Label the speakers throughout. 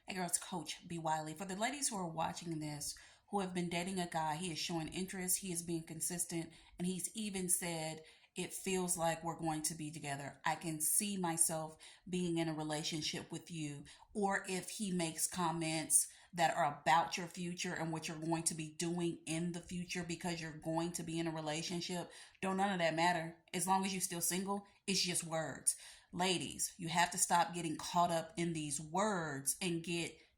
Speaker 1: Hey girls, Coach B. Wiley. For the ladies who are watching this, who have been dating a guy, he is showing interest, he is being consistent, and he's even said, it feels like we're going to be together. I can see myself being in a relationship with you. Or if he makes comments that are about your future and what you're going to be doing in the future because you're going to be in a relationship, don't none of that matter. As long as you're still single, it's just words. Ladies, you have to stop getting caught up in these words and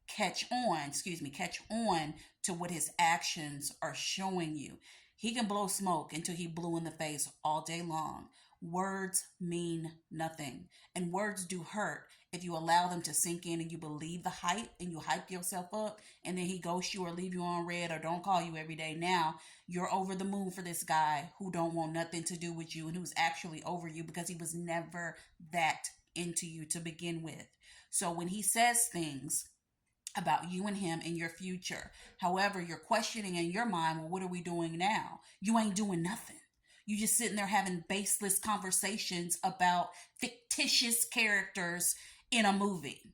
Speaker 1: catch on to what his actions are showing you. He can blow smoke until he blew in the face all day long. Words mean nothing, and words do hurt if you allow them to sink in and you believe the hype and you hype yourself up, and then he ghosts you or leave you on red or don't call you every day. Now you're over the moon for this guy who don't want nothing to do with you and who's actually over you because he was never that into you to begin with. So when he says things about you and him and your future, however, you're questioning in your mind, well, what are we doing now? You ain't doing nothing. You just sitting there having baseless conversations about fictitious characters in a movie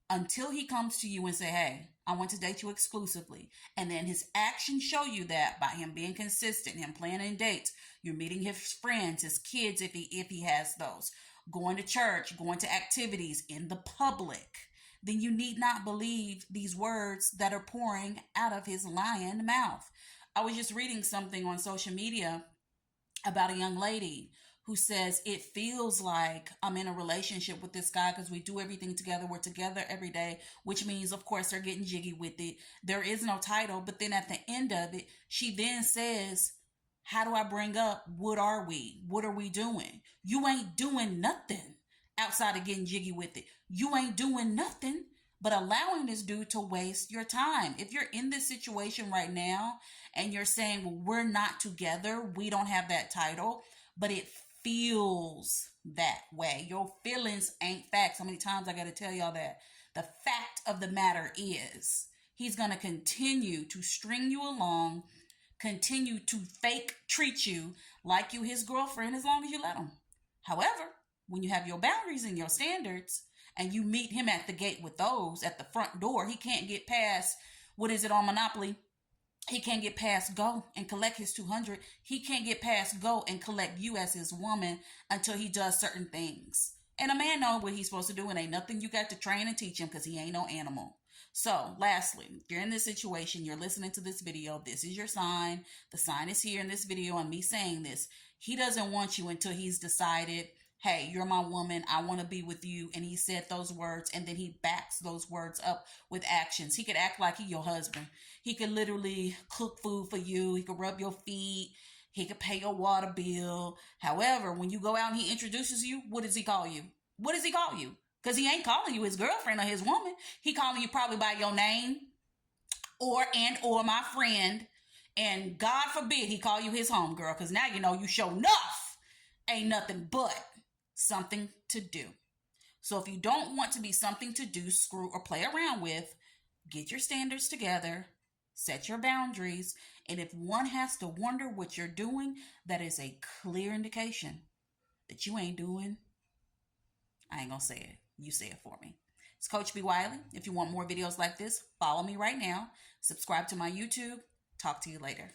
Speaker 1: until he comes to you and say, hey, I want to date you exclusively. And then his actions show you that by him being consistent, him planning dates, you're meeting his friends, his kids, if he has those, going to church, going to activities in the public, then you need not believe these words that are pouring out of his lying mouth. I was just reading something on social media about a young lady who says, it feels like I'm in a relationship with this guy because we do everything together. We're together every day, which means, of course, they're getting jiggy with it. There is no title. But then at the end of it, she then says, how do I bring up, what are we? What are we doing? You ain't doing nothing outside of getting jiggy with it. You ain't doing nothing but allowing this dude to waste your time. If you're in this situation right now and you're saying, well, we're not together, we don't have that title, but it feels that way. Your feelings ain't facts. How many times I got to tell y'all that? The fact of the matter is, he's going to continue to string you along, continue to fake treat you like you his girlfriend as long as you let him. However, when you have your boundaries and your standards and you meet him at the gate with those at the front door, he can't get past, what is it on Monopoly? He can't get past go and collect his 200. He can't get past go and collect you as his woman until he does certain things. And a man know what he's supposed to do, and ain't nothing you got to train and teach him because he ain't no animal. So lastly, if you're in this situation, you're listening to this video, this is your sign. The sign is here in this video and me saying this. He doesn't want you until he's decided, hey, you're my woman, I want to be with you. And he said those words, and then he backs those words up with actions. He could act like he your husband. He could literally cook food for you. He could rub your feet. He could pay your water bill. However, when you go out and he introduces you, what does he call you? What does he call you? Because he ain't calling you his girlfriend or his woman. He calling you probably by your name or my friend. And God forbid he call you his homegirl, because now you know you show enough ain't nothing but something to do. So if you don't want to be something to do, screw, or play around with, get your standards together, set your boundaries, and if one has to wonder what you're doing, that is a clear indication that you ain't doing. I ain't gonna say it. You say it for me. It's Coach B. Wiley. If you want more videos like this, follow me right now. Subscribe to my YouTube. Talk to you later.